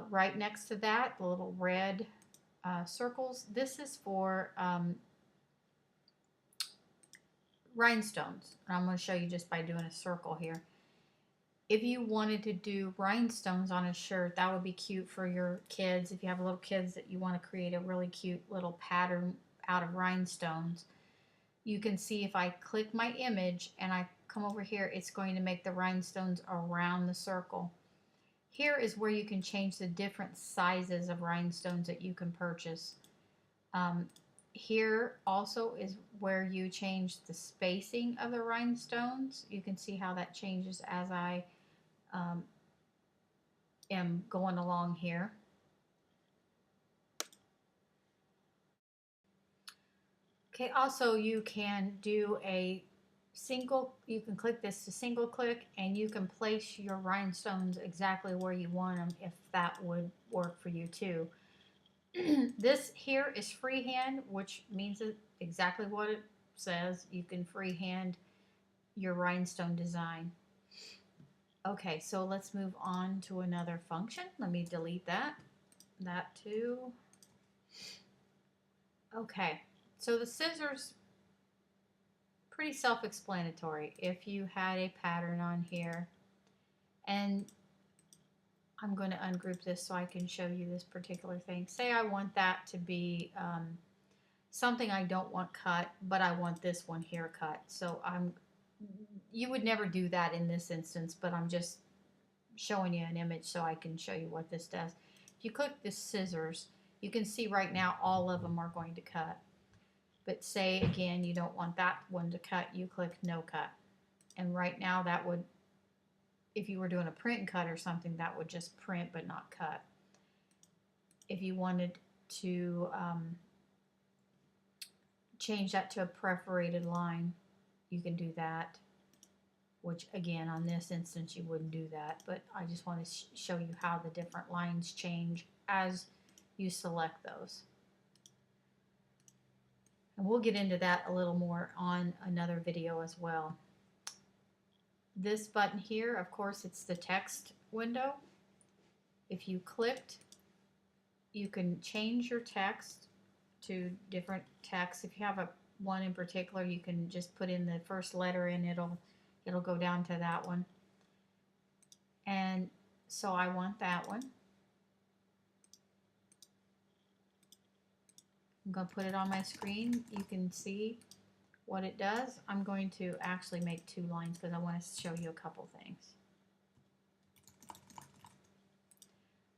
Right next to that, the little red circles, this is for rhinestones. And I'm going to show you just by doing a circle here. If you wanted to do rhinestones on a shirt, that would be cute for your kids. If you have little kids that you want to create a really cute little pattern out of rhinestones, you can see if I click my image and I come over here, it's going to make the rhinestones around the circle. Here is where you can change the different sizes of rhinestones that you can purchase. Here also is where you change the spacing of the rhinestones. You can see how that changes as I am going along here. Okay, also you can do a you can click this to single click and you can place your rhinestones exactly where you want them if that would work for you too. This here is freehand, which means exactly what it says. You can freehand your rhinestone design. Okay, so let's move on to another function. Let me delete that too. Okay, so the scissors, pretty self-explanatory. If you had a pattern on here, and I'm going to ungroup this so I can show you this particular thing. Say I want that to be something I don't want cut, but I want this one here cut. So you would never do that in this instance, but I'm just showing you an image so I can show you what this does. If you click the scissors, you can see right now all of them are going to cut. But say again you don't want that one to cut, you click no cut. And right now that would, if you were doing a print and cut or something, that would just print but not cut. If you wanted to change that to a perforated line, you can do that, which again on this instance you wouldn't do that, but I just want to show you how the different lines change as you select those. And we'll get into that a little more on another video as well. This button here, of course, it's the text window. If you clicked, you can change your text to different text. If you have one in particular, you can just put in the first letter and it'll go down to that one. And so I want that one. I'm going to put it on my screen. You can see what it does. I'm going to actually make 2 lines because I want to show you a couple things.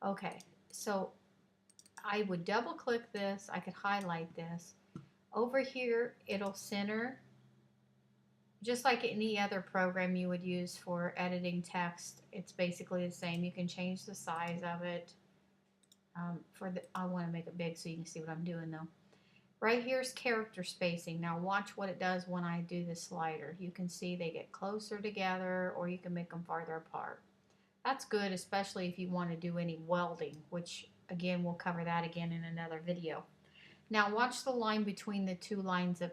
Okay, so I would double click this. I could highlight this. Over here, it'll center just like any other program you would use for editing text. It's basically the same. You can change the size of it. I want to make it big so you can see what I'm doing though. Right here is character spacing. Now watch what it does when I do the slider. You can see they get closer together or you can make them farther apart. That's good, especially if you want to do any welding, which again, we'll cover that again in another video. Now watch the line between the two lines of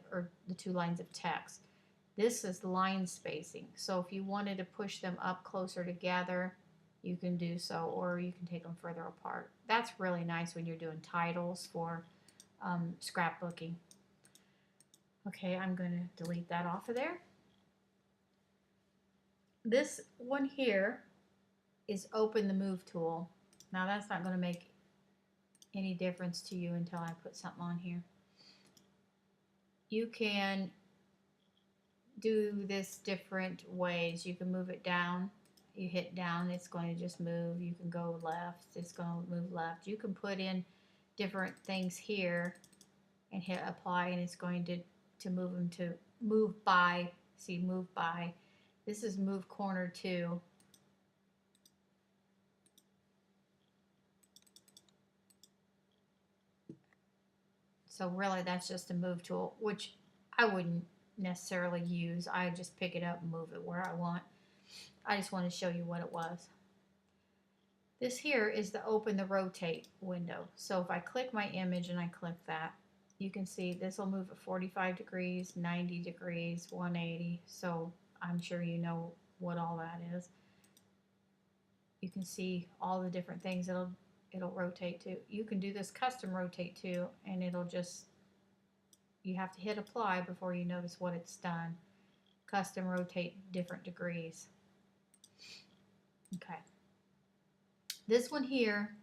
text. This is line spacing. So if you wanted to push them up closer together, you can do so, or you can take them further apart. That's really nice when you're doing titles for scrapbooking. Okay, I'm going to delete that off of there. This one here is open the move tool. Now that's not going to make any difference to you until I put something on here. You can do this different ways. You can move it down. You hit down, it's going to just move. You can go left, it's going to move left. You can put in different things here and hit apply and it's going to move them to move by. See, move by. This is move corner 2. So really that's just a move tool, which I wouldn't necessarily use. I just pick it up and move it where I want. I just want to show you what it was. This here is the open the rotate window. So if I click my image and I click that, you can see this will move at 45 degrees, 90 degrees, 180. So I'm sure you know what all that is. You can see all the different things it'll rotate to. You can do this custom rotate too, and it'll just, you have to hit apply before you notice what it's done. Custom rotate different degrees. Okay. This one here,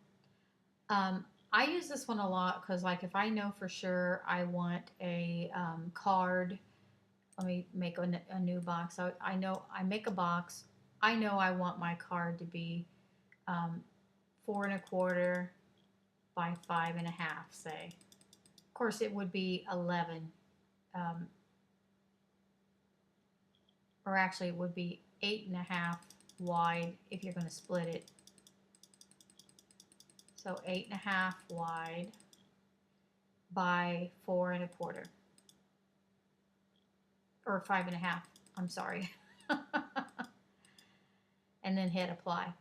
I use this one a lot because, like, if I know for sure I want a card, let me make a new box. So I know I make a box. I know I want my card to be 4 1/4 by 5 1/2, say. Of course, it would be 11, or actually, it would be 8 1/2 wide if you're going to split it. So 8 1/2 wide by 4 1/4, or 5 1/2. I'm sorry. And then hit apply.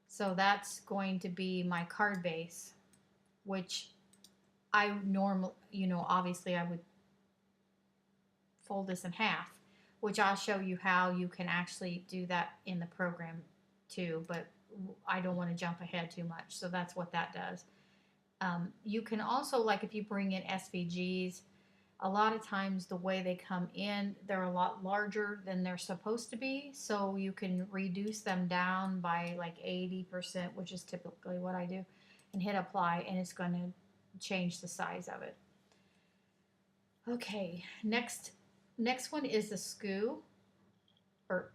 So that's going to be my card base, which I normally, obviously I would fold this in half, which I'll show you how you can actually do that in the program too, but I don't want to jump ahead too much. So that's what that does. You can also, like, if you bring in SVGs, a lot of times the way they come in, they're a lot larger than they're supposed to be. So you can reduce them down by like 80%, which is typically what I do, and hit apply, and it's going to change the size of it. Okay, next one is the skew or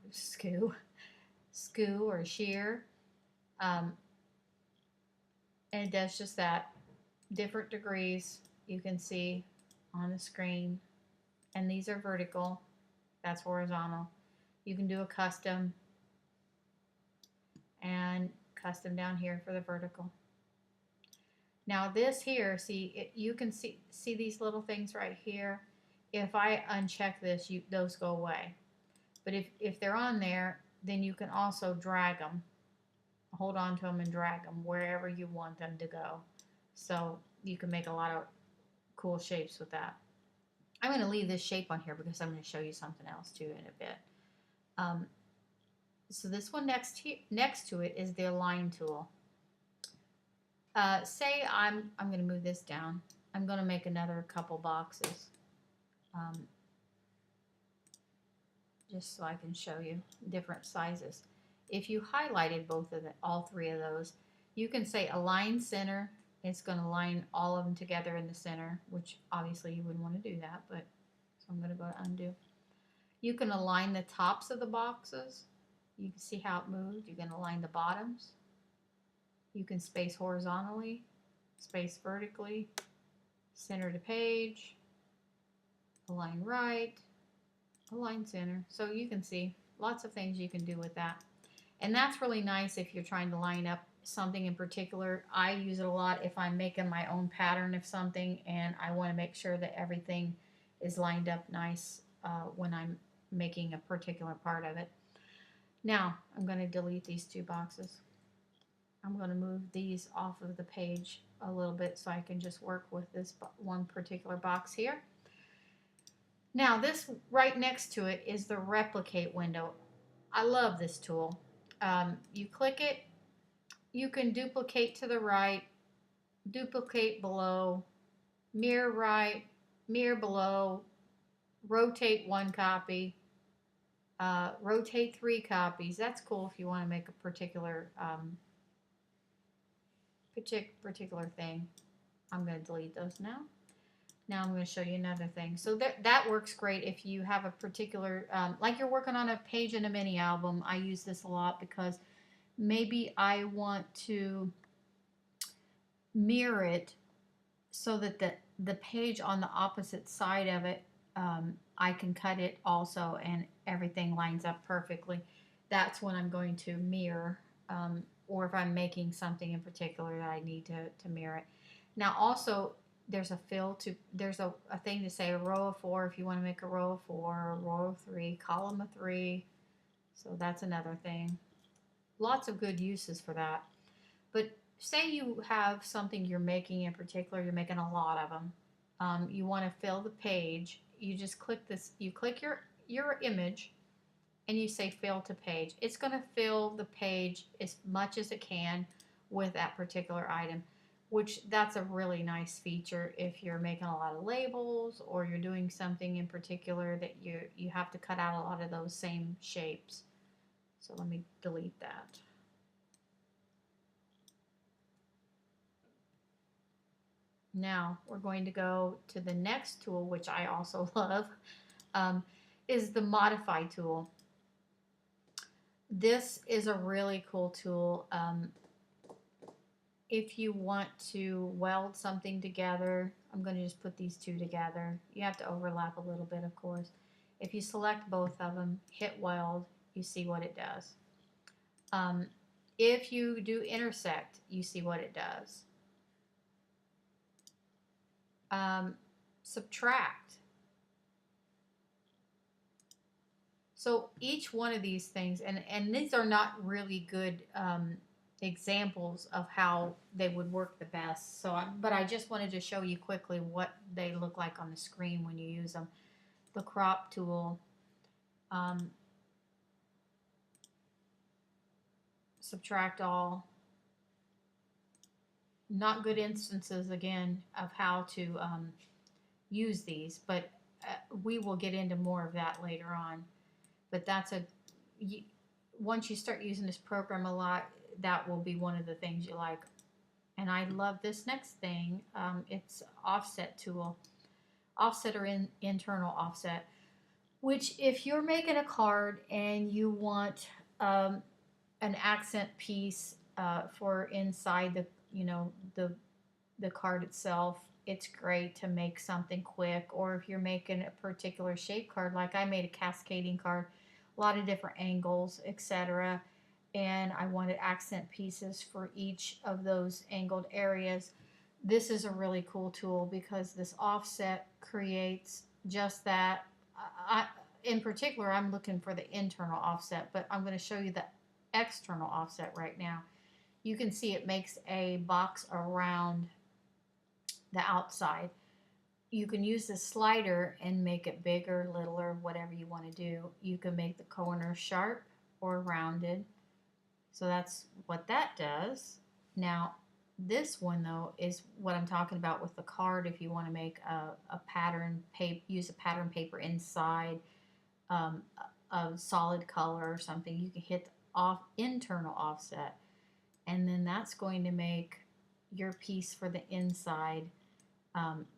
shear. And it does just that. Different degrees you can see on the screen, and these are vertical, that's horizontal. You can do a custom, and custom down here for the vertical. Now this here, see, you can see these little things right here. If I uncheck this, those go away. But if they're on there, then you can also drag them, hold on to them and drag them wherever you want them to go. So you can make a lot of cool shapes with that. I'm going to leave this shape on here because I'm going to show you something else too in a bit. So this one next to it is the align tool. Say I'm going to move this down. I'm going to make another couple boxes, just so I can show you different sizes. If you highlighted all three of those, you can say align center. It's going to align all of them together in the center, which obviously you wouldn't want to do that, but so I'm going to go to undo. You can align the tops of the boxes. You can see how it moved. You can align the bottoms. You can space horizontally, space vertically, center to page, align right, align center. So you can see lots of things you can do with that. And that's really nice if you're trying to line up something in particular. I use it a lot if I'm making my own pattern of something and I want to make sure that everything is lined up nice when I'm making a particular part of it. Now I'm going to delete these two boxes. I'm going to move these off of the page a little bit so I can just work with this one particular box here. Now this right next to it is the replicate window. I love this tool. You click it, you can duplicate to the right, duplicate below, mirror right, mirror below, rotate one copy, rotate 3 copies. That's cool if you want to make a particular thing. I'm going to delete those now. Now I'm going to show you another thing. So that works great if you have a particular, like you're working on a page in a mini album. I use this a lot because maybe I want to mirror it so that the page on the opposite side of it, I can cut it also and everything lines up perfectly. That's when I'm going to mirror, or if I'm making something in particular that I need to mirror it. Now also, there's a there's a thing to say a row of 4 if you want to make a row of 4, a row of 3, column of 3. So that's another thing. Lots of good uses for that. But say you have something you're making in particular, you're making a lot of them. You want to fill the page. You just click this. You click your image, and you say fill to page, it's going to fill the page as much as it can with that particular item, which that's a really nice feature if you're making a lot of labels or you're doing something in particular that you have to cut out a lot of those same shapes. So let me delete that. Now we're going to go to the next tool, which I also love, is the modify tool. This is a really cool tool. If you want to weld something together, I'm going to just put these two together. You have to overlap a little bit, of course. If you select both of them, hit weld, you see what it does. If you do intersect, you see what it does. Subtract. So each one of these things, and these are not really good examples of how they would work the best. So, but I just wanted to show you quickly what they look like on the screen when you use them. The crop tool, subtract all. Not good instances again of how to use these, but we will get into more of that later on. But that's once you start using this program a lot, that will be one of the things you like. And I love this next thing. It's offset tool, offset or internal offset, which if you're making a card and you want an accent piece for inside the card itself, it's great to make something quick. Or if you're making a particular shape card, like I made a cascading card, a lot of different angles, etc., and I wanted accent pieces for each of those angled areas. This is a really cool tool because this offset creates just that. In particular, I'm looking for the internal offset, but I'm going to show you the external offset right now. You can see it makes a box around the outside. You can use the slider and make it bigger, littler, whatever you want to do. You can make the corner sharp or rounded. So that's what that does. Now, this one though is what I'm talking about with the card. If you want to make a pattern paper, use a pattern paper inside a solid color or something, you can hit off internal offset, and then that's going to make your piece for the inside.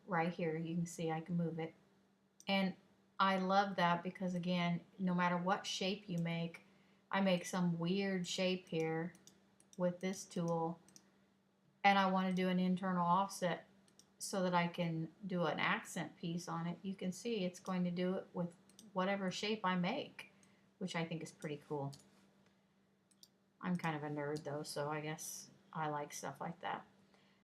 Right here, you can see I can move it, and I love that because again, no matter what shape you make, I make some weird shape here with this tool, and I want to do an internal offset so that I can do an accent piece on it. You can see it's going to do it with whatever shape I make, which I think is pretty cool. I'm kind of a nerd though, so I guess I like stuff like that.